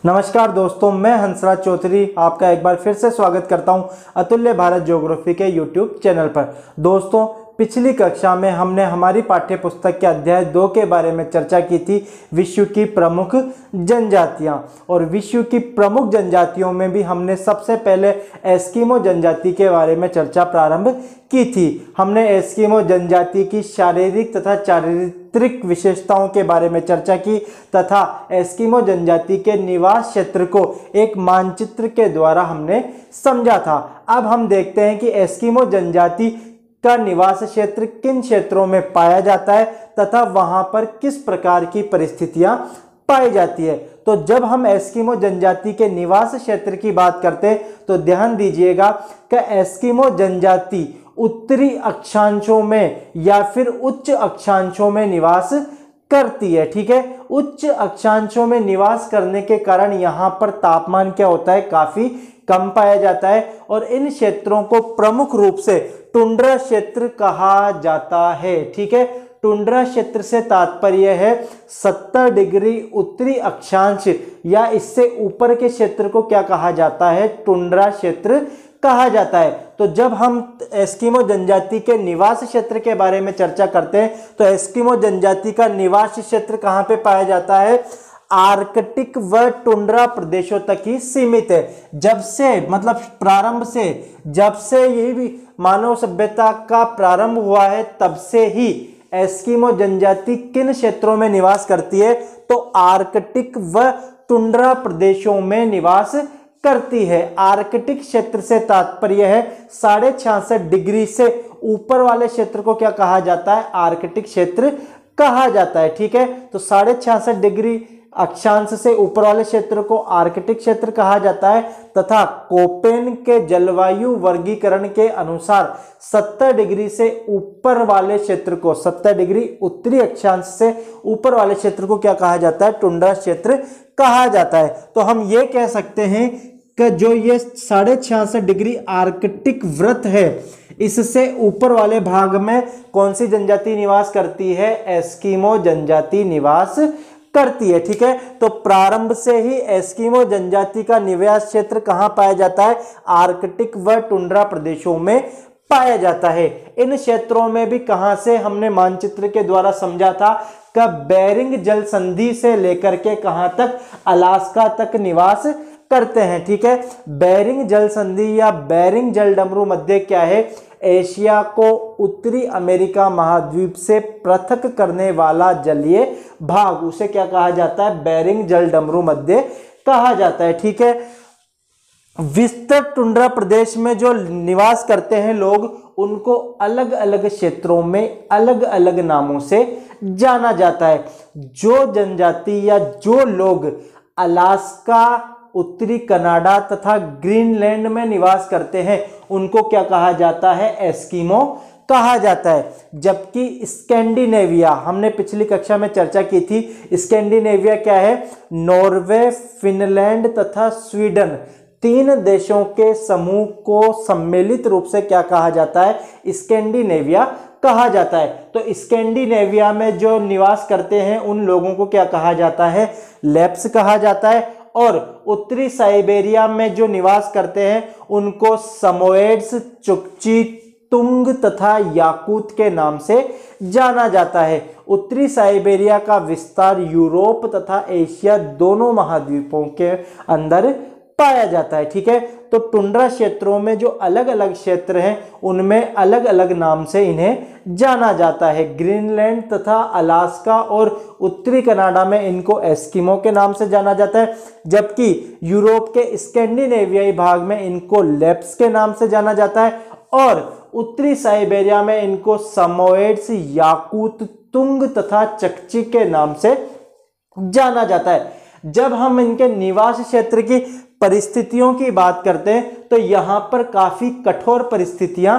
नमस्कार दोस्तों, मैं हंसराज चौधरी आपका एक बार फिर से स्वागत करता हूं अतुल्य भारत ज्योग्राफी के यूट्यूब चैनल पर। दोस्तों, पिछली कक्षा में हमने हमारी पाठ्य पुस्तक के अध्याय 2 के बारे में चर्चा की थी, विश्व की प्रमुख जनजातियां। और विश्व की प्रमुख जनजातियों में भी हमने सबसे पहले एस्किमो जनजाति के बारे में चर्चा प्रारंभ की थी। हमने एस्किमो जनजाति की शारीरिक तथा चारित्रिक विशेषताओं के बारे में चर्चा की तथा एस्किमो जनजाति के निवास क्षेत्र को एक मानचित्र के द्वारा हमने समझा था। अब हम देखते हैं कि एस्किमो जनजाति का निवास क्षेत्र किन क्षेत्रों में पाया जाता है तथा वहां पर किस प्रकार की परिस्थितियां पाई जाती है। तो जब हम एस्किमो जनजाति के निवास क्षेत्र की बात करते हैं तो ध्यान दीजिएगा कि एस्किमो जनजाति उत्तरी अक्षांशों में या फिर उच्च अक्षांशों में निवास करती है। ठीक है, उच्च अक्षांशों में निवास करने के कारण यहाँ पर तापमान क्या होता है, काफी कम पाया जाता है और इन क्षेत्रों को प्रमुख रूप से टुंड्रा क्षेत्र कहा जाता है। ठीक है, टुंड्रा क्षेत्र से तात्पर्य है 70 डिग्री उत्तरी अक्षांश या इससे ऊपर के क्षेत्र को क्या कहा जाता है, टुंड्रा क्षेत्र कहा जाता है। तो जब हम एस्किमो जनजाति के निवास क्षेत्र के बारे में चर्चा करते हैं तो एस्किमो जनजाति का निवास क्षेत्र कहाँ पे पाया जाता है, आर्कटिक व टुंड्रा प्रदेशों तक ही सीमित है। जब से मतलब प्रारंभ से, जब से ये भी मानव सभ्यता का प्रारंभ हुआ है तब से ही एस्किमो जनजाति किन क्षेत्रों में निवास करती है, तो आर्कटिक व टुंड्रा प्रदेशों में निवास करती है। आर्कटिक क्षेत्र से तात्पर्य है 66.5 डिग्री से ऊपर वाले क्षेत्र को क्या कहा जाता है, आर्कटिक क्षेत्र कहा जाता है। ठीक है, तो 66.5 डिग्री अक्षांश से ऊपर वाले क्षेत्र को आर्कटिक क्षेत्र कहा जाता है तथा कोपेन के जलवायु वर्गीकरण के अनुसार 70 डिग्री से ऊपर वाले क्षेत्र को, 70 डिग्री उत्तरी अक्षांश से ऊपर वाले क्षेत्र को क्या कहा जाता है, टुंड्रा क्षेत्र कहा जाता है। तो हम ये कह सकते हैं कि जो ये 66.5 डिग्री आर्कटिक वृत्त है, इससे ऊपर वाले भाग में कौन सी जनजाति निवास करती है, एस्किमो जनजाति निवास करती है। ठीक है, तो प्रारंभ से ही एस्किमो जनजाति का निवास क्षेत्र कहां पाया जाता है, आर्कटिक व टुंड्रा प्रदेशों में पाया जाता है। इन क्षेत्रों में भी कहां से हमने मानचित्र के द्वारा समझा था कि बेरिंग जल संधि से लेकर के कहां तक, अलास्का तक निवास करते हैं। ठीक है, बेरिंग जल संधि या बेरिंग जल डमरू मध्य क्या है, एशिया को उत्तरी अमेरिका महाद्वीप से पृथक करने वाला जलीय भाग, उसे क्या कहा जाता है, बेरिंग जल डमरू मध्य कहा जाता है। ठीक है, विस्तृत टुंड्रा प्रदेश में जो निवास करते हैं लोग, उनको अलग अलग क्षेत्रों में अलग अलग नामों से जाना जाता है। जो जनजाति या जो लोग अलास्का, उत्तरी कनाडा तथा ग्रीनलैंड में निवास करते हैं उनको क्या कहा जाता है, एस्किमो कहा जाता है। जबकि स्कैंडिनेविया, हमने पिछली कक्षा में चर्चा की थी, स्कैंडिनेविया क्या है, नॉर्वे, फिनलैंड तथा स्वीडन, 3 देशों के समूह को सम्मिलित रूप से क्या कहा जाता है, स्कैंडिनेविया कहा जाता है। तो स्कैंडिनेविया में जो निवास करते हैं उन लोगों को क्या कहा जाता है, लैप्स कहा जाता है। और उत्तरी साइबेरिया में जो निवास करते हैं उनको समोएड्स, चुकची, तुंग तथा याकूत के नाम से जाना जाता है। उत्तरी साइबेरिया का विस्तार यूरोप तथा एशिया दोनों महाद्वीपों के अंदर पाया जाता है। ठीक है, तो टुंड्रा क्षेत्रों में जो अलग अलग क्षेत्र हैं उनमें अलग अलग नाम से इन्हें जाना जाता है। ग्रीनलैंड तथा अलास्का और उत्तरी कनाडा में इनको एस्किमो के नाम से जाना जाता है, जबकि यूरोप के स्कैंडिनेवियाई भाग में इनको लैप्स के नाम से जाना जाता है और उत्तरी साइबेरिया में इनको समोएड्स, याकूत, तुंग तथा चकची के नाम से जाना जाता है। जब हम इनके निवास क्षेत्र की परिस्थितियों की बात करते हैं तो यहाँ पर काफी कठोर परिस्थितियां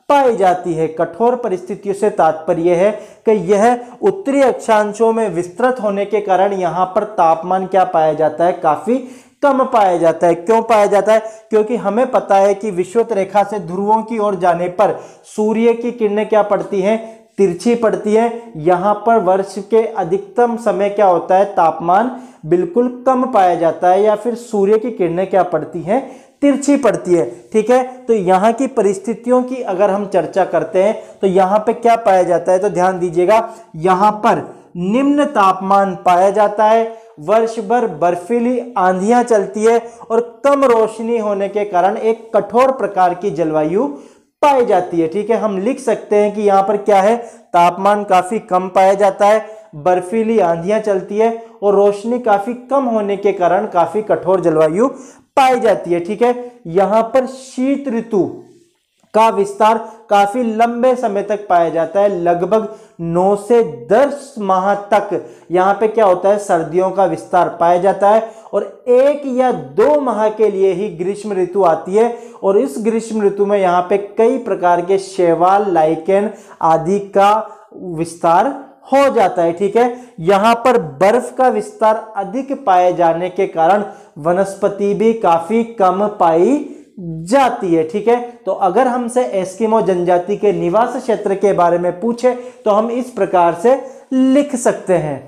पाई जाती है। कठोर परिस्थितियों से तात्पर्य है कि यह उत्तरी अक्षांशों में विस्तृत होने के कारण यहाँ पर तापमान क्या पाया जाता है, काफी कम पाया जाता है। क्यों पाया जाता है, क्योंकि हमें पता है कि विषुवत रेखा से ध्रुवों की ओर जाने पर सूर्य की किरणें क्या पड़ती हैं, तिरछी पड़ती है। यहाँ पर वर्ष के अधिकतम समय क्या होता है, तापमान बिल्कुल कम पाया जाता है, या फिर सूर्य की किरणें क्या पड़ती हैं, तिरछी पड़ती है। ठीक है, तो यहाँ की परिस्थितियों की अगर हम चर्चा करते हैं तो यहाँ पे क्या पाया जाता है, तो ध्यान दीजिएगा, यहाँ पर निम्न तापमान पाया जाता है, वर्ष भर बर्फीली आंधियां चलती है और कम रोशनी होने के कारण एक कठोर प्रकार की जलवायु पाई जाती है। ठीक है, हम लिख सकते हैं कि यहाँ पर क्या है, तापमान काफी कम पाया जाता है, बर्फीली आंधियां चलती है और रोशनी काफी कम होने के कारण काफी कठोर जलवायु पाई जाती है। ठीक है, यहाँ पर शीत ऋतु का विस्तार काफी लंबे समय तक पाया जाता है, लगभग 9 से 10 माह तक यहाँ पे क्या होता है, सर्दियों का विस्तार पाया जाता है और 1 या 2 माह के लिए ही ग्रीष्म ऋतु आती है और इस ग्रीष्म ऋतु में यहाँ पे कई प्रकार के शैवाल, लाइकेन आदि का विस्तार हो जाता है। ठीक है, यहाँ पर बर्फ का विस्तार अधिक पाए जाने के कारण वनस्पति भी काफी कम पाई जाती है। ठीक है, तो अगर हमसे एस्किमो जनजाति के निवास क्षेत्र के बारे में पूछे तो हम इस प्रकार से लिख सकते हैं।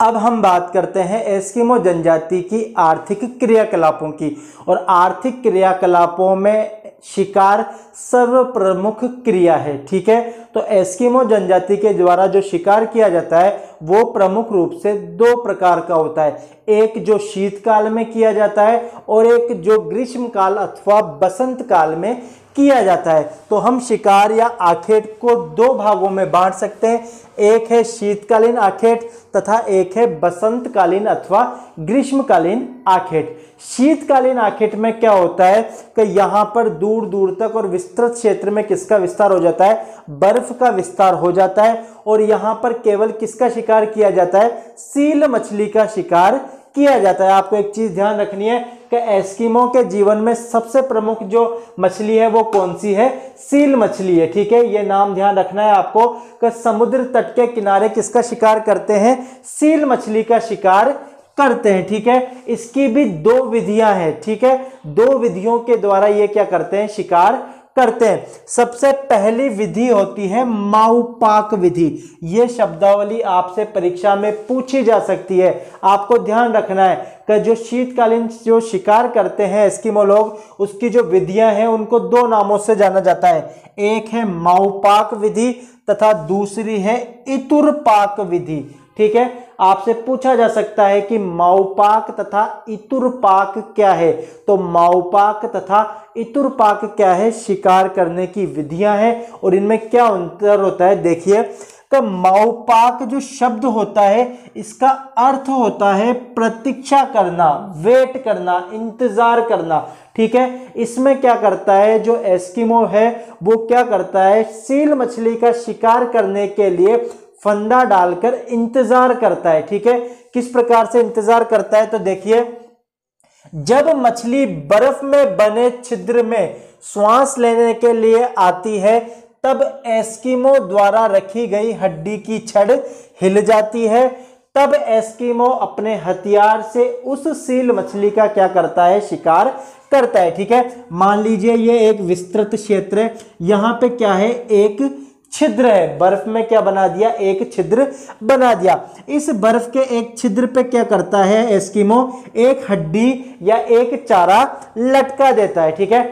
अब हम बात करते हैं एस्किमो जनजाति की आर्थिक क्रियाकलापों की, और आर्थिक क्रियाकलापों में शिकार सर्वप्रमुख क्रिया है। ठीक है, तो एस्किमो जनजाति के द्वारा जो शिकार किया जाता है वो प्रमुख रूप से 2 प्रकार का होता है, एक जो शीतकाल में किया जाता है और एक जो ग्रीष्म काल अथवा बसंत काल में किया जाता है। तो हम शिकार या आखेट को 2 भागों में बांट सकते हैं, एक है शीतकालीन आखेट तथा एक है बसंतकालीन अथवा ग्रीष्मकालीन आखेट। शीतकालीन आखेट में क्या होता है कि यहाँ पर दूर दूर तक और विस्तृत क्षेत्र में किसका विस्तार हो जाता है, बर्फ का विस्तार हो जाता है और यहाँ पर केवल किसका शिकार किया जाता है, सील मछली का शिकार किया जाता है। आपको एक चीज ध्यान रखनी है कि एस्किमो के जीवन में सबसे प्रमुख जो मछली है वो कौन सी है, सील मछली है। ठीक है, ये नाम ध्यान रखना है आपको कि समुद्र तट के किनारे किसका शिकार करते हैं, सील मछली का शिकार करते हैं। ठीक है, इसकी भी 2 विधियां हैं। ठीक है, 2 विधियों के द्वारा ये क्या करते हैं, शिकार करते हैं। सबसे पहली विधि होती है माउपाक विधि। ये शब्दावली आपसे परीक्षा में पूछी जा सकती है। आपको ध्यान रखना है कि जो शीतकालीन जो शिकार करते हैं एस्किमो लोग, उसकी जो विधियां हैं उनको 2 नामों से जाना जाता है, एक है माउपाक विधि तथा दूसरी है इतुरपाक विधि। ठीक है, आपसे पूछा जा सकता है कि माउपाक तथा इतुरपाक क्या है, तो माउपाक तथा इतुरपाक क्या है, शिकार करने की विधियां हैं और इनमें क्या अंतर होता है। देखिए कि माउपाक जो शब्द होता है इसका अर्थ होता है प्रतीक्षा करना, वेट करना, इंतजार करना। ठीक है, इसमें क्या करता है जो एस्किमो है वो क्या करता है, सील मछली का शिकार करने के लिए फंदा डालकर इंतजार करता है। ठीक है, किस प्रकार से इंतजार करता है, तो देखिए जब मछली बर्फ में बने छिद्र में श्वास लेने के लिए आती है तब एस्किमो द्वारा रखी गई हड्डी की छड़ हिल जाती है, तब एस्किमो अपने हथियार से उस सील मछली का क्या करता है, शिकार करता है। ठीक है, मान लीजिए ये एक विस्तृत क्षेत्र है, यहाँ पे क्या है, एक छिद्र है, बर्फ में क्या बना दिया, एक छिद्र बना दिया। इस बर्फ के एक छिद्र पे क्या करता है एस्किमो, एक हड्डी या एक चारा लटका देता है। ठीक है,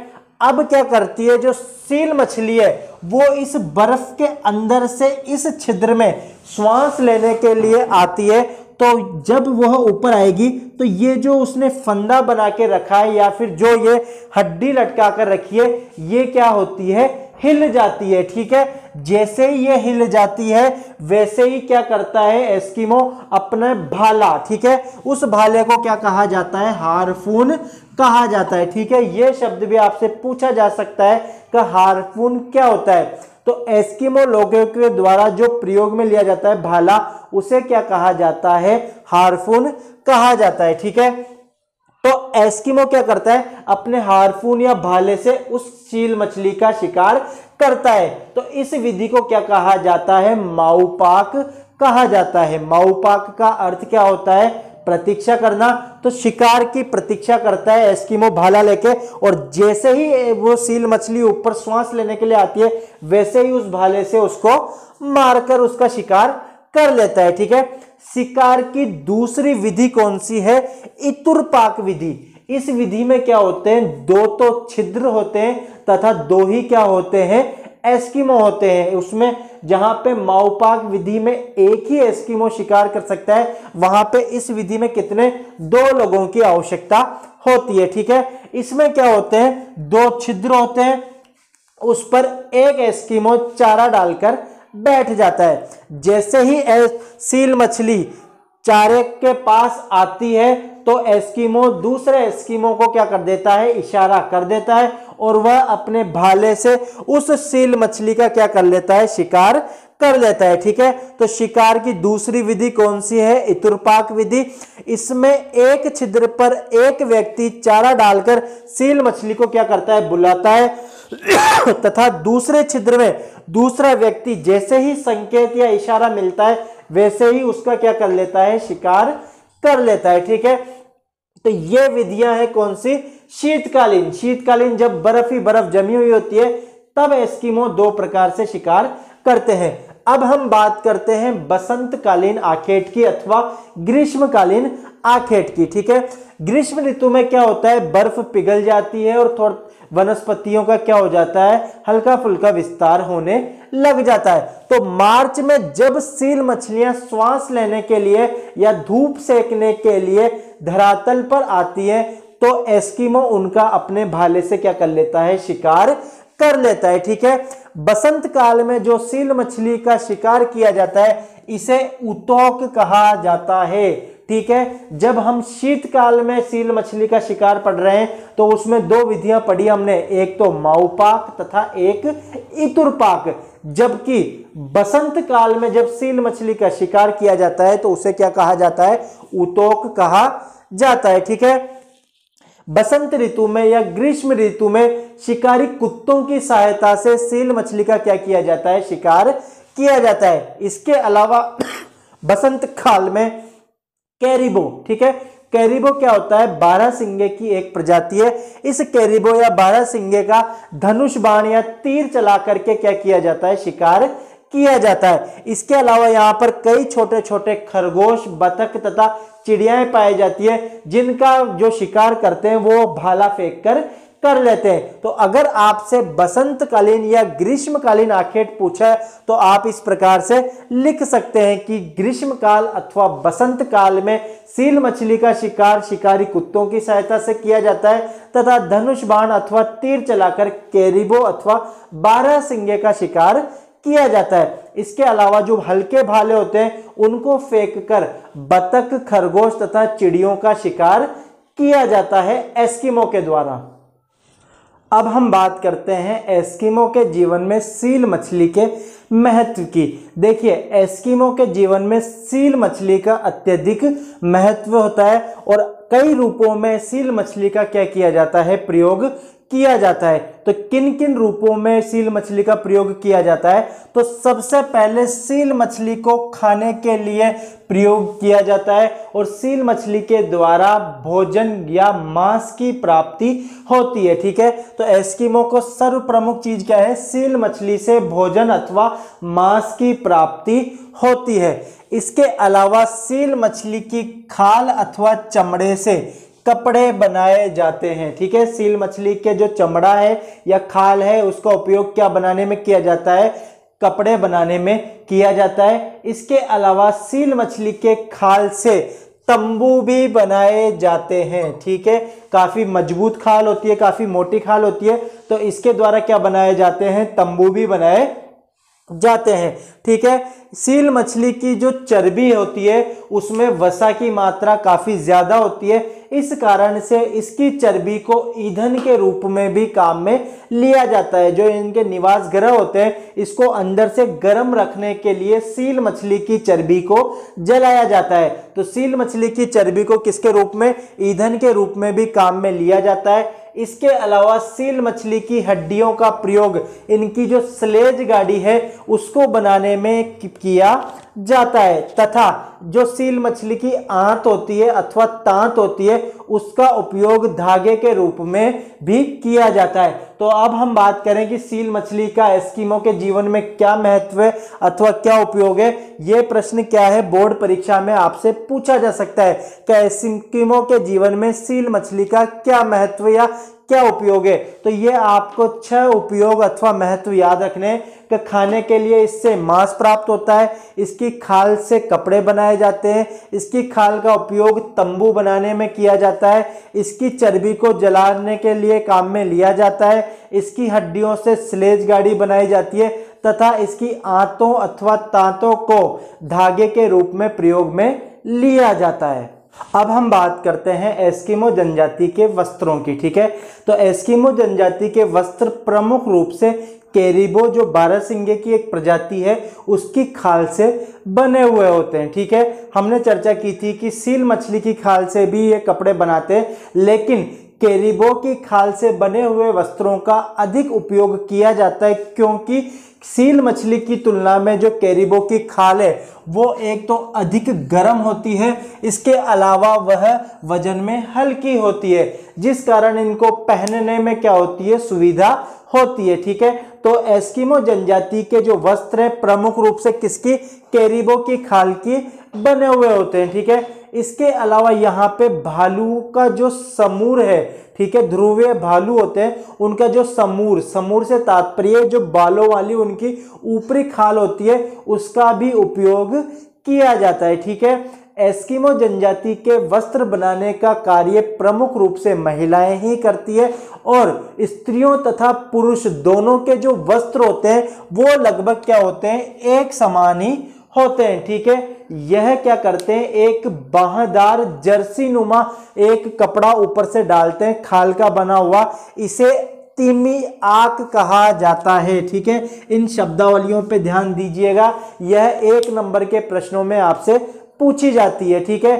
अब क्या करती है जो सील मछली है वो इस बर्फ के अंदर से इस छिद्र में श्वास लेने के लिए आती है, तो जब वह ऊपर आएगी तो ये जो उसने फंदा बना के रखा है या फिर जो ये हड्डी लटका कर रखी है ये क्या होती है, हिल जाती है। ठीक है, जैसे ही ये हिल जाती है वैसे ही क्या करता है एस्किमो, अपने भाला, ठीक है, उस भाले को क्या कहा जाता है, हार्पून कहा जाता है। ठीक है, ये शब्द भी आपसे पूछा जा सकता है कि हार्पून क्या होता है, तो एस्किमो लोगों के द्वारा जो प्रयोग में लिया जाता है भाला, उसे क्या कहा जाता है, हार्पून कहा जाता है। ठीक है, तो एस्किमो क्या करता है, अपने हार्पून या भाले से उस सील मछली का शिकार करता है। तो इस विधि को क्या कहा जाता है, माउपाक कहा जाता है। माउपाक का अर्थ क्या होता है, प्रतीक्षा करना, तो शिकार की प्रतीक्षा करता है एस्किमो भाला लेके, और जैसे ही वो सील मछली ऊपर श्वास लेने के लिए आती है वैसे ही उस भाले से उसको मारकर उसका शिकार कर लेता है। ठीक है, शिकार की दूसरी विधि कौन सी है? इतुरपाक विधि। इस विधि में क्या होते हैं, दो तो छिद्र होते हैं तथा दो ही क्या होते हैं, एस्किमो होते हैं। उसमें जहां पे माओपाक विधि में एक ही एस्किमो शिकार कर सकता है, वहां पे इस विधि में कितने, 2 लोगों की आवश्यकता होती है। ठीक है, इसमें क्या होते हैं, 2 छिद्र होते हैं, उस पर एक एस्किमो चारा डालकर बैठ जाता है। जैसे ही सील मछली चारे के पास आती है तो एस्किमो दूसरे एस्किमो को क्या कर देता है, इशारा कर देता है, और वह अपने भाले से उस सील मछली का क्या कर लेता है, शिकार कर लेता है। ठीक है, तो शिकार की दूसरी विधि कौन सी है, इतुरपाक विधि। इसमें एक छिद्र पर एक व्यक्ति चारा डालकर सील मछली को क्या करता है, बुलाता है, तथा दूसरे छिद्र में दूसरा व्यक्ति जैसे ही संकेत या इशारा मिलता है वैसे ही उसका क्या कर लेता है, शिकार कर लेता है। ठीक है, तो ये विधियां हैं कौन सी, शीतकालीन। शीतकालीन जब बर्फ ही बर्फ जमी हुई होती है तब एस्किमो 2 प्रकार से शिकार करते हैं। अब हम बात करते हैं बसंतकालीन आखेट की अथवा ग्रीष्मकालीन आखेट की। ठीक है, ग्रीष्म ऋतु में क्या होता है, बर्फ पिघल जाती है और थोड़ा वनस्पतियों का क्या हो जाता है, हल्का फुल्का विस्तार होने लग जाता है। तो मार्च में जब सील मछलियां श्वास लेने के लिए या धूप सेकने के लिए धरातल पर आती है तो एस्किमो उनका अपने भाले से क्या कर लेता है, शिकार कर लेता है। ठीक है, बसंत काल में जो सील मछली का शिकार किया जाता है इसे उतोक कहा जाता है। ठीक है, जब हम शीतकाल में सील मछली का शिकार पढ़ रहे हैं तो उसमें 2 विधियां पढ़ी हमने, एक तो माऊपाक तथा एक इतुरपाक। जबकि बसंत काल में जब सील मछली का शिकार किया जाता है तो उसे क्या कहा जाता है, उतोक कहा जाता है। ठीक है, बसंत ऋतु में या ग्रीष्म ऋतु में शिकारी कुत्तों की सहायता से सील मछली का क्या किया जाता है, शिकार किया जाता है। इसके अलावा बसंत काल में कैरिबो, ठीक है, कैरिबो क्या होता है, 12 सिंगे की एक प्रजाति है। इस कैरिबो या 12 सिंगे का धनुष बाण या तीर चला करके क्या किया जाता है, शिकार किया जाता है। इसके अलावा यहाँ पर कई छोटे छोटे खरगोश, बतख तथा चिड़ियाएं पाई जाती है जिनका जो शिकार करते हैं वो भाला फेंक कर लेते हैं। तो अगर आपसे बसंतकालीन या ग्रीष्मकालीन आखेट पूछा है तो आप इस प्रकार से लिख सकते हैं कि ग्रीष्म काल अथवा बसंत काल में सील मछली का शिकार शिकारी कुत्तों की सहायता से किया जाता है तथा धनुष बाण अथवा तीर चलाकर कैरिबो अथवा 12 सिंगे का शिकार किया जाता है। इसके अलावा जो हल्के भाले होते हैं उनको फेंककर बतख, खरगोश तथा चिड़ियों का शिकार किया जाता है एस्किमो के द्वारा। अब हम बात करते हैं एस्किमो के जीवन में सील मछली के महत्व की। देखिए, एस्किमो के जीवन में सील मछली का अत्यधिक महत्व होता है और कई रूपों में सील मछली का क्या किया जाता है, प्रयोग किया जाता है। तो किन किन रूपों में सील मछली का प्रयोग किया जाता है, तो सबसे पहले सील मछली को खाने के लिए प्रयोग किया जाता है और सील मछली के द्वारा भोजन या मांस की प्राप्ति होती है। ठीक है, तो एस्किमो को सर्व प्रमुख चीज क्या है, सील मछली से भोजन अथवा मांस की प्राप्ति होती है। इसके अलावा सील मछली की खाल अथवा चमड़े से कपड़े बनाए जाते हैं। ठीक है, सील मछली के जो चमड़ा है या खाल है उसका उपयोग क्या बनाने में किया जाता है, कपड़े बनाने में किया जाता है। इसके अलावा सील मछली के खाल से तंबू भी बनाए जाते हैं। ठीक है, काफी मजबूत खाल होती है, काफी मोटी खाल होती है, तो इसके द्वारा क्या बनाए जाते हैं, तंबू भी बनाए जाते हैं। ठीक है, सील मछली की जो चर्बी होती है उसमें वसा की मात्रा काफी ज्यादा होती है, इस कारण से इसकी चर्बी को ईंधन के रूप में भी काम में लिया जाता है। जो इनके निवास ग्रह होते हैं इसको अंदर से गर्म रखने के लिए सील मछली की चर्बी को जलाया जाता है। तो सील मछली की चर्बी को किसके रूप में, ईंधन के रूप में भी काम में लिया जाता है। इसके अलावा सील मछली की हड्डियों का प्रयोग इनकी जो स्लेज गाड़ी है उसको बनाने में किया जाता है, तथा जो सील मछली की आंत होती है अथवा तांत होती है उसका उपयोग धागे के रूप में भी किया जाता है। तो अब हम बात करें कि सील मछली का एस्किमो के जीवन में क्या महत्व है अथवा क्या उपयोग है। यह प्रश्न क्या है, बोर्ड परीक्षा में आपसे पूछा जा सकता है कि एस्किमो के जीवन में सील मछली का क्या महत्व या क्या उपयोग है। तो ये आपको 6 उपयोग अथवा महत्व याद रखने कि खाने के लिए इससे मांस प्राप्त होता है, इसकी खाल से कपड़े बनाए जाते हैं, इसकी खाल का उपयोग तंबू बनाने में किया जाता है, इसकी चर्बी को जलाने के लिए काम में लिया जाता है, इसकी हड्डियों से स्लेज गाड़ी बनाई जाती है तथा इसकी आंतों अथवा तांतों को धागे के रूप में प्रयोग में लिया जाता है। अब हम बात करते हैं एस्किमो जनजाति के वस्त्रों की। ठीक है, तो एस्किमो जनजाति के वस्त्र प्रमुख रूप से कैरिबो जो बारहसिंगे की एक प्रजाति है उसकी खाल से बने हुए होते हैं। ठीक है, हमने चर्चा की थी कि सील मछली की खाल से भी ये कपड़े बनाते हैं, लेकिन कैरिबो की खाल से बने हुए वस्त्रों का अधिक उपयोग किया जाता है क्योंकि सील मछली की तुलना में जो कैरिबो की खाल है वो एक तो अधिक गर्म होती है, इसके अलावा वह वजन में हल्की होती है, जिस कारण इनको पहनने में क्या होती है, सुविधा होती है। ठीक है, तो एस्किमो जनजाति के जो वस्त्र है प्रमुख रूप से किसकी, कैरिबो की खाल की बने हुए होते हैं। ठीक है, इसके अलावा यहाँ पे भालू का जो समूर है, ठीक है, ध्रुवीय भालू होते हैं, उनका जो समूर, समूर से तात्पर्य जो बालों वाली उनकी ऊपरी खाल होती है उसका भी उपयोग किया जाता है। ठीक है, एस्किमो जनजाति के वस्त्र बनाने का कार्य प्रमुख रूप से महिलाएं ही करती है और स्त्रियों तथा पुरुष दोनों के जो वस्त्र होते हैं वो लगभग क्या होते हैं, एक समान ही होते हैं। ठीक है, यह क्या करते हैं, एक बाहदार जर्सी नुमा एक कपड़ा ऊपर से डालते हैं खाल का बना हुआ, इसे तिमी आक कहा जाता है। ठीक है, इन शब्दावलियों पे ध्यान दीजिएगा, यह 1 नंबर के प्रश्नों में आपसे पूछी जाती है। ठीक है,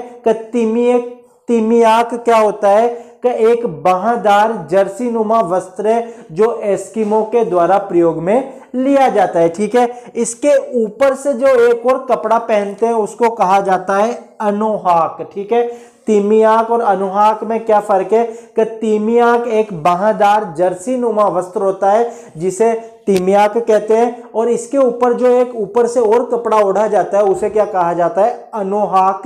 तिमियाक क्या होता है कि एक बाहदार जर्सी नुमा वस्त्र है जो एस्किमो के द्वारा प्रयोग में लिया जाता है। ठीक है, इसके ऊपर से जो एक और कपड़ा पहनते हैं उसको कहा जाता है अनुहाक। ठीक है, तिमियाक और अनुहाक में क्या फर्क है कि तिमियाक एक बाहदार जर्सी नुमा वस्त्र होता है जिसे तिमियाक कहते हैं और इसके ऊपर जो एक ऊपर से और कपड़ा ओढ़ा जाता है उसे क्या कहा जाता है, अनुहाक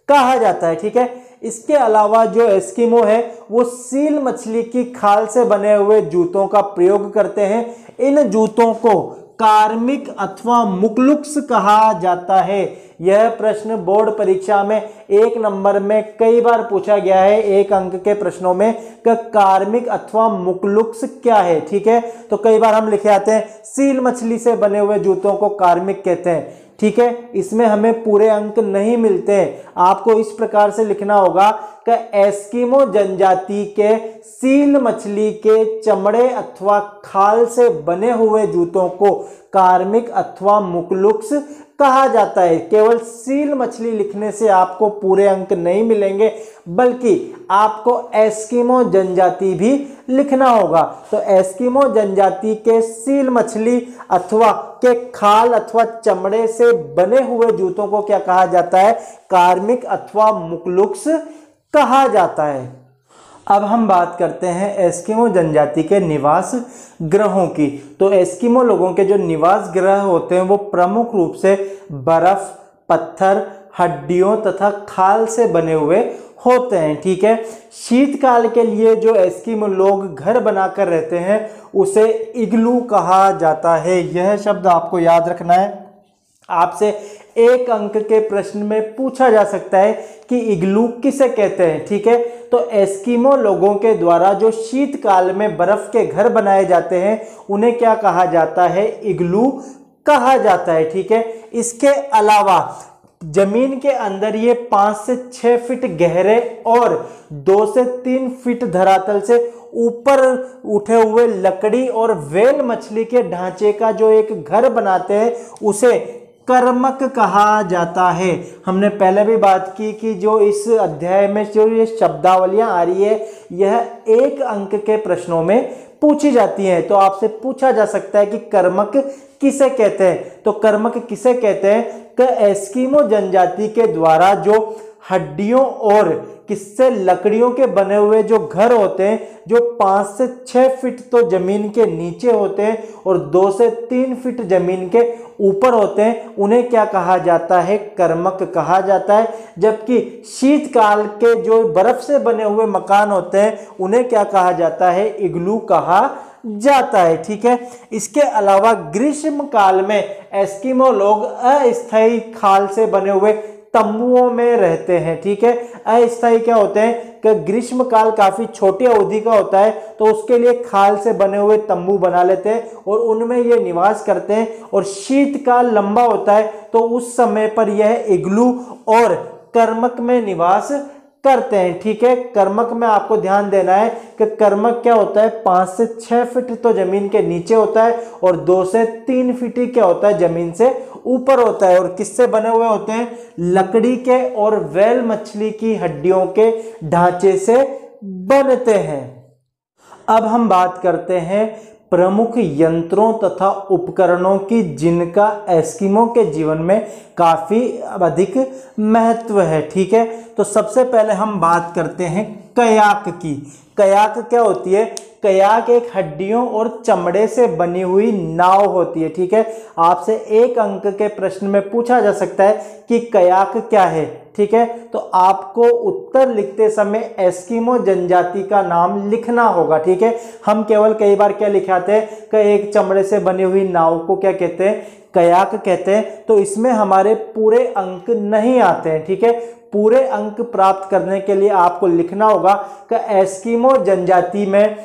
कहा जाता है। ठीक है, इसके अलावा जो एस्किमो है वो सील मछली की खाल से बने हुए जूतों का प्रयोग करते हैं। इन जूतों को कार्मिक अथवा मुकलुक्स कहा जाता है। यह प्रश्न बोर्ड परीक्षा में 1 नंबर में कई बार पूछा गया है, 1 अंक के प्रश्नों में, कि कार्मिक अथवा मुकलुक्स क्या है। ठीक है, तो कई बार हम लिखे आते हैं सील मछली से बने हुए जूतों को कार्मिक कहते हैं। ठीक है, इसमें हमें पूरे अंक नहीं मिलते हैं, आपको इस प्रकार से लिखना होगा कि एस्किमो जनजाति के सील मछली के चमड़े अथवा खाल से बने हुए जूतों को कार्मिक अथवा मुकलुक्स कहा जाता है। केवल सील मछली लिखने से आपको पूरे अंक नहीं मिलेंगे बल्कि आपको एस्किमो जनजाति भी लिखना होगा। तो एस्किमो जनजाति के सील मछली अथवा के खाल अथवा चमड़े से बने हुए जूतों को क्या कहा जाता है, कार्मिक अथवा मुकलुक्स कहा जाता है। अब हम बात करते हैं एस्किमो जनजाति के निवास ग्रहों की। तो एस्किमो लोगों के जो निवास ग्रह होते हैं वो प्रमुख रूप से बर्फ, पत्थर, हड्डियों तथा खाल से बने हुए होते हैं। ठीक है, शीतकाल के लिए जो एस्किमो लोग घर बनाकर रहते हैं उसे इग्लू कहा जाता है। यह शब्द आपको याद रखना है, आपसे 1 अंक के प्रश्न में पूछा जा सकता है कि इग्लू किसे कहते हैं। ठीक है, तो एस्किमो लोगों के द्वारा जो शीतकाल में बर्फ के घर बनाए जाते हैं उन्हें क्या कहा जाता है, इग्लू कहा जाता है। ठीक है, इसके अलावा जमीन के अंदर ये 5 से 6 फीट गहरे और 2 से 3 फीट धरातल से ऊपर उठे हुए लकड़ी और व्हेल मछली के ढांचे का जो एक घर बनाते हैं उसे कर्मक कहा जाता है। हमने पहले भी बात की कि जो इस अध्याय में जो ये शब्दावलियां आ रही है यह 1 अंक के प्रश्नों में पूछी जाती हैं। तो आपसे पूछा जा सकता है कि कर्मक किसे कहते हैं। तो कर्मक किसे कहते हैं कि एस्किमो जनजाति के द्वारा जो हड्डियों और किससे लकड़ियों के बने हुए जो घर होते हैं जो 5 से 6 फीट तो जमीन के नीचे होते हैं और 2 से 3 फीट जमीन के ऊपर होते हैं, उन्हें क्या कहा जाता है? कर्मक कहा जाता है। जबकि शीतकाल के जो बर्फ से बने हुए मकान होते हैं उन्हें क्या कहा जाता है? इग्लू कहा जाता है। ठीक है। इसके अलावा ग्रीष्म काल में एस्किमो लोग अस्थायी खाल से बने हुए तंबुओं में रहते हैं। ठीक है। अस्थायी क्या होते हैं कि ग्रीष्म काल काफी छोटी अवधि का होता है तो उसके लिए खाल से बने हुए तंबू बना लेते हैं और उनमें ये निवास करते हैं। और शीतकाल लंबा होता है तो उस समय पर यह इग्लू और कर्मक में निवास करते हैं। ठीक है। कर्मक में आपको ध्यान देना है कि कर्मक क्या होता है? 5 से 6 फीट तो जमीन के नीचे होता है और 2 से 3 फीट ही क्या होता है? जमीन से ऊपर होता है। और किससे बने हुए होते हैं? लकड़ी के और व्हेल मछली की हड्डियों के ढांचे से बनते हैं। अब हम बात करते हैं प्रमुख यंत्रों तथा उपकरणों की जिनका एस्किमो के जीवन में काफी अधिक महत्व है। ठीक है। तो सबसे पहले हम बात करते हैं कयाक की। कयाक क्या होती है? कयाक एक हड्डियों और चमड़े से बनी हुई नाव होती है। ठीक है। आपसे 1 अंक के प्रश्न में पूछा जा सकता है कि कयाक क्या है। ठीक है। तो आपको उत्तर लिखते समय एस्किमो जनजाति का नाम लिखना होगा। ठीक है। हम केवल कई बार क्या लिखाते हैं कि एक चमड़े से बनी हुई नाव को क्या कहते हैं? कयाक कहते हैं। तो इसमें हमारे पूरे अंक नहीं आते हैं। ठीक है। पूरे अंक प्राप्त करने के लिए आपको लिखना होगा कि एस्किमो जनजाति में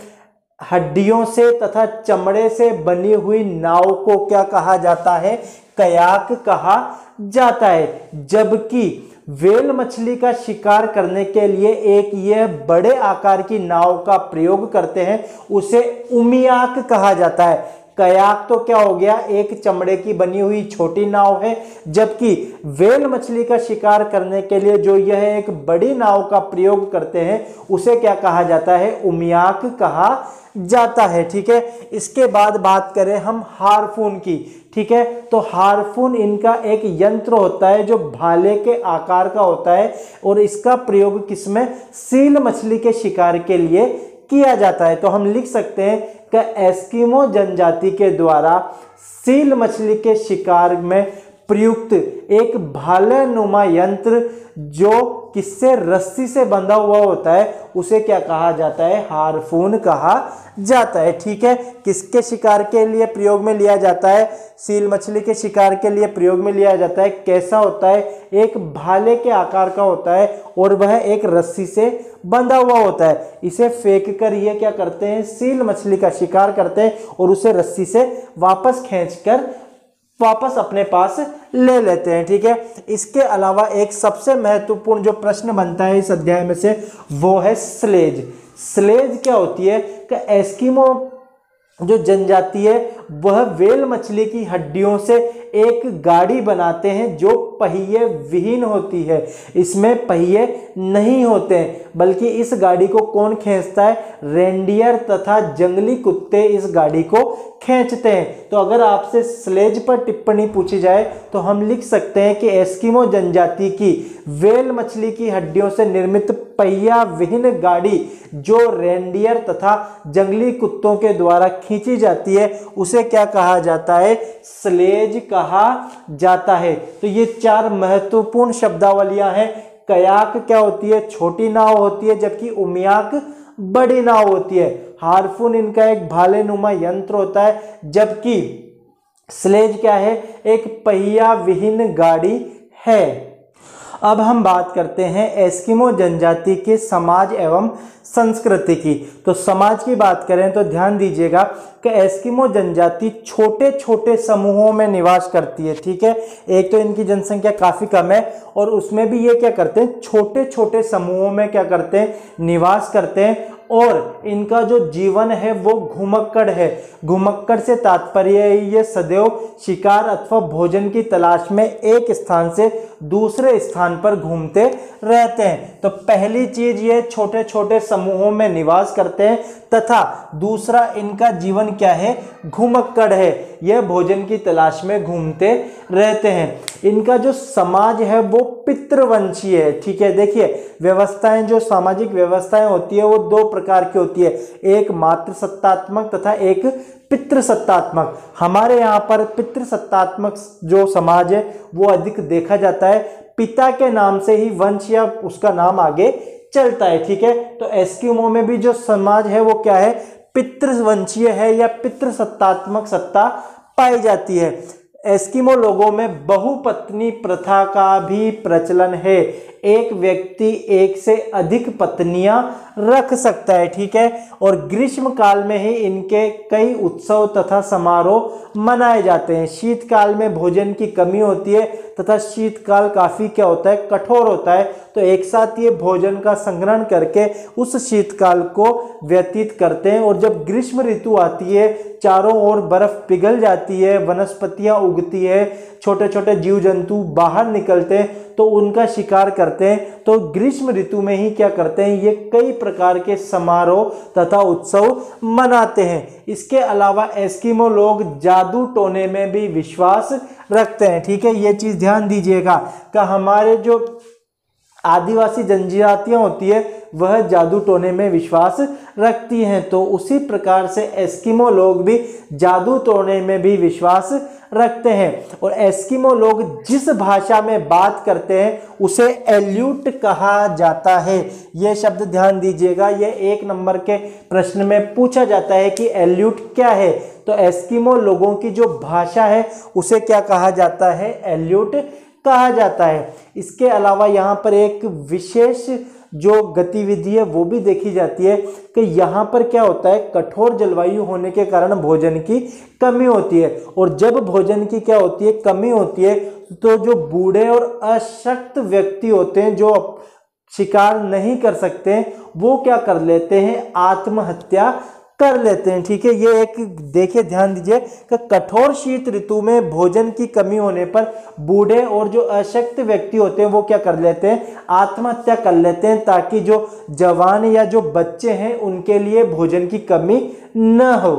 हड्डियों से तथा चमड़े से बनी हुई नाव को क्या कहा जाता है? कयाक कहा जाता है। जबकि व्हेल मछली का शिकार करने के लिए एक यह बड़े आकार की नाव का प्रयोग करते हैं, उसे उमियाक कहा जाता है। कयाक तो क्या हो गया? एक चमड़े की बनी हुई छोटी नाव है। जबकि व्हेल मछली का शिकार करने के लिए जो यह एक बड़ी नाव का प्रयोग करते हैं उसे क्या कहा जाता है? उमियाक कहा जाता है। ठीक है। इसके बाद बात करें हम हार्पून की। ठीक है। तो हार्पून इनका एक यंत्र होता है जो भाले के आकार का होता है और इसका प्रयोग किसमें? सील मछली के शिकार के लिए किया जाता है। तो हम लिख सकते हैं कि एस्किमो जनजाति के द्वारा सील मछली के शिकार में प्रयुक्त एक भालेनुमा यंत्र जो किससे? रस्सी से बंधा हुआ होता है, उसे क्या कहा जाता है? हार्पून कहा जाता है। ठीक है। किसके शिकार के लिए प्रयोग में लिया जाता है? सील मछली के शिकार के लिए प्रयोग में लिया जाता है। कैसा होता है? एक भाले के आकार का होता है और वह एक रस्सी से बंधा हुआ होता है। इसे फेंक कर ये क्या करते हैं? सील मछली का शिकार करते हैं और उसे रस्सी से वापस खींचकर वापस अपने पास ले लेते हैं। ठीक है। इसके अलावा एक सबसे महत्वपूर्ण जो प्रश्न बनता है इस अध्याय में से वो है स्लेज। स्लेज क्या होती है? कि एस्किमो जो जनजाति है वह व्हेल मछली की हड्डियों से एक गाड़ी बनाते हैं जो पहिए विहीन होती है। इसमें पहिए नहीं होते हैं, बल्कि इस गाड़ी को कौन खींचता है? रेंडियर तथा जंगली कुत्ते इस गाड़ी को खींचते हैं। तो अगर आपसे स्लेज पर टिप्पणी पूछी जाए तो हम लिख सकते हैं कि एस्किमो जनजाति की व्हेल मछली की हड्डियों से निर्मित पहिया विहीन गाड़ी जो रेंडियर तथा जंगली कुत्तों के द्वारा खींची जाती है उसे क्या कहा जाता है? स्लेज कहा जाता है। तो ये 4 महत्वपूर्ण शब्दावलियां हैं। कयाक क्या होती है? छोटी नाव होती है, जबकि उमियाक बड़ी नाव होती है। हार्पून इनका एक भालेनुमा यंत्र होता है, जबकि स्लेज क्या है? एक पहिया विहीन गाड़ी है। अब हम बात करते हैं एस्किमो जनजाति के समाज एवं संस्कृति की। तो समाज की बात करें तो ध्यान दीजिएगा कि एस्किमो जनजाति छोटे छोटे समूहों में निवास करती है। ठीक है। एक तो इनकी जनसंख्या काफी कम है और उसमें भी ये क्या करते हैं? छोटे छोटे समूहों में क्या करते हैं? निवास करते हैं। और इनका जो जीवन है वो घुमक्कड़ है। घुमक्कड़ से तात्पर्य है ये सदैव शिकार अथवा भोजन की तलाश में एक स्थान से दूसरे स्थान पर घूमते रहते हैं। तो पहली चीज ये छोटे छोटे समूहों में निवास करते हैं तथा दूसरा इनका जीवन क्या है, घुमक्कड़ है, यह भोजन की तलाश में घूमते रहते हैं। इनका जो समाज है वो पितृवंशीय है। ठीक है, देखिए व्यवस्थाएं, जो सामाजिक व्यवस्थाएं होती है वो दो प्रकार की होती है, एक मातृसत्तात्मक तथा एक पितृसत्तात्मक। हमारे यहाँ पर पितृसत्तात्मक जो समाज है वो अधिक देखा जाता है, पिता के नाम से ही वंश या उसका नाम आगे चलता है। ठीक है, तो एस्किमो में भी जो समाज है वो क्या है, पितृवंशीय है या पितृसत्तात्मक सत्ता पाई जाती है। एस्किमो लोगों में बहुपत्नी प्रथा का भी प्रचलन है, एक व्यक्ति एक से अधिक पत्नियां रख सकता है। ठीक है, और ग्रीष्म काल में ही इनके कई उत्सव तथा समारोह मनाए जाते हैं। शीतकाल में भोजन की कमी होती है तथा शीतकाल काफी क्या होता है, कठोर होता है, तो एक साथ ये भोजन का संग्रहण करके उस शीतकाल को व्यतीत करते हैं। और जब ग्रीष्म ऋतु आती है, चारों ओर बर्फ पिघल जाती है, वनस्पतियां उगती है, छोटे छोटे जीव जंतु बाहर निकलते हैं तो उनका शिकार करते हैं। तो ग्रीष्म ऋतु में ही क्या करते हैं, ये कई प्रकार के समारोह तथा उत्सव मनाते हैं। इसके अलावा एस्किमो लोग जादू टोने में भी विश्वास रखते हैं। ठीक है, ये चीज ध्यान दीजिएगा कि हमारे जो आदिवासी जनजातियां होती है वह जादू टोने में विश्वास रखती हैं, तो उसी प्रकार से एस्किमो लोग भी जादू टोने में भी विश्वास रखते हैं। और एस्किमो लोग जिस भाषा में बात करते हैं उसे एल्यूट कहा जाता है। यह शब्द ध्यान दीजिएगा, यह 1 नंबर के प्रश्न में पूछा जाता है कि एल्यूट क्या है। तो एस्किमो लोगों की जो भाषा है उसे क्या कहा जाता है, एल्यूट कहा जाता है। इसके अलावा यहाँ पर एक विशेष जो गतिविधि है वो भी देखी जाती है कि यहाँ पर क्या होता है, कठोर जलवायु होने के कारण भोजन की कमी होती है। और जब भोजन की क्या होती है, कमी होती है, तो जो बूढ़े और अशक्त व्यक्ति होते हैं जो शिकार नहीं कर सकते वो क्या कर लेते हैं, आत्महत्या कर लेते हैं। ठीक है, ये एक देखिए ध्यान दीजिए कि कठोर शीत ऋतु में भोजन की कमी होने पर बूढ़े और जो अशक्त व्यक्ति होते हैं वो क्या कर लेते हैं, आत्महत्या कर लेते हैं, ताकि जो जवान या जो बच्चे हैं उनके लिए भोजन की कमी न हो।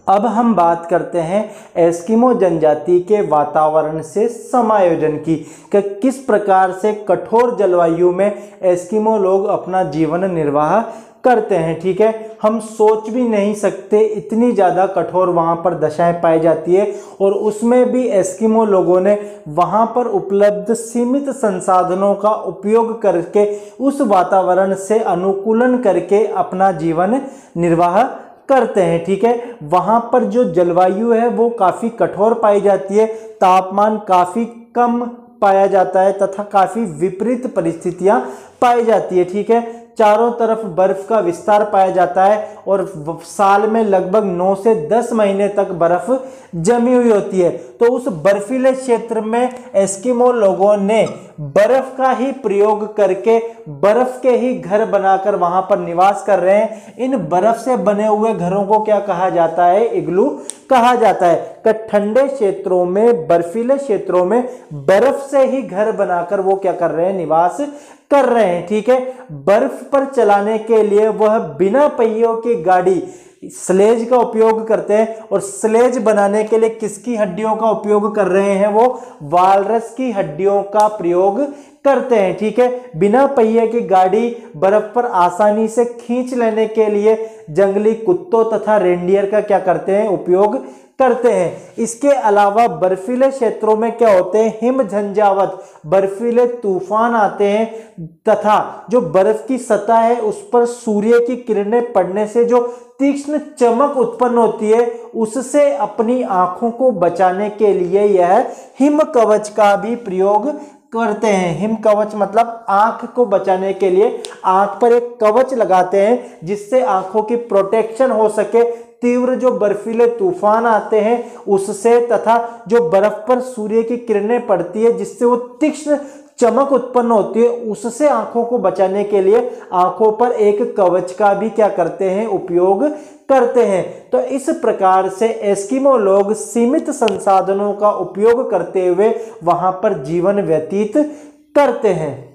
अब हम बात करते हैं एस्किमो जनजाति के वातावरण से समायोजन की, कि किस प्रकार से कठोर जलवायु में एस्किमो लोग अपना जीवन निर्वाह करते हैं। ठीक है, हम सोच भी नहीं सकते इतनी ज़्यादा कठोर वहाँ पर दशाएं पाई जाती है, और उसमें भी एस्किमो लोगों ने वहाँ पर उपलब्ध सीमित संसाधनों का उपयोग करके उस वातावरण से अनुकूलन करके अपना जीवन निर्वाह करते हैं। ठीक है, वहाँ पर जो जलवायु है वो काफ़ी कठोर पाई जाती है, तापमान काफ़ी कम पाया जाता है तथा काफ़ी विपरीत परिस्थितियाँ पाई जाती है। ठीक है, चारों तरफ बर्फ का विस्तार पाया जाता है और साल में लगभग 9 से 10 महीने तक बर्फ जमी हुई होती है। तो उस बर्फीले क्षेत्र में एस्किमो लोगों ने बर्फ का ही प्रयोग करके बर्फ के ही घर बनाकर वहां पर निवास कर रहे हैं। इन बर्फ से बने हुए घरों को क्या कहा जाता है, इग्लू कहा जाता है। कि ठंडे क्षेत्रों में, बर्फीले क्षेत्रों में बर्फ से ही घर बनाकर वो क्या कर रहे हैं, निवास कर रहे हैं। ठीक है, बर्फ पर चलाने के लिए वह बिना पहियों की गाड़ी स्लेज का उपयोग करते हैं, और स्लेज बनाने के लिए किसकी हड्डियों का उपयोग कर रहे हैं, वो वालरस की हड्डियों का प्रयोग करते हैं। ठीक है, बिना पहिए की गाड़ी बर्फ पर आसानी से खींच लेने के लिए जंगली कुत्तों तथा रेंडियर का क्या करते हैं, उपयोग करते हैं। इसके अलावा बर्फीले क्षेत्रों में क्या होते हैं, हिम झंझावत, बर्फीले तूफान आते हैं तथा जो बर्फ की सतह है उस पर सूर्य की किरणें पड़ने से जो तीक्ष्ण चमक उत्पन्न होती है उससे अपनी आंखों को बचाने के लिए यह हिम कवच का भी प्रयोग करते हैं। हिम कवच मतलब आंख को बचाने के लिए आंख पर एक कवच लगाते हैं जिससे आंखों की प्रोटेक्शन हो सके तीव्र जो बर्फीले तूफान आते हैं उससे, तथा जो बर्फ पर सूर्य की किरणें पड़ती है जिससे वो तीक्ष्ण चमक उत्पन्न होती है उससे आंखों को बचाने के लिए आंखों पर एक कवच का भी क्या करते हैं, उपयोग करते हैं। तो इस प्रकार से एस्किमो लोग सीमित संसाधनों का उपयोग करते हुए वहां पर जीवन व्यतीत करते हैं।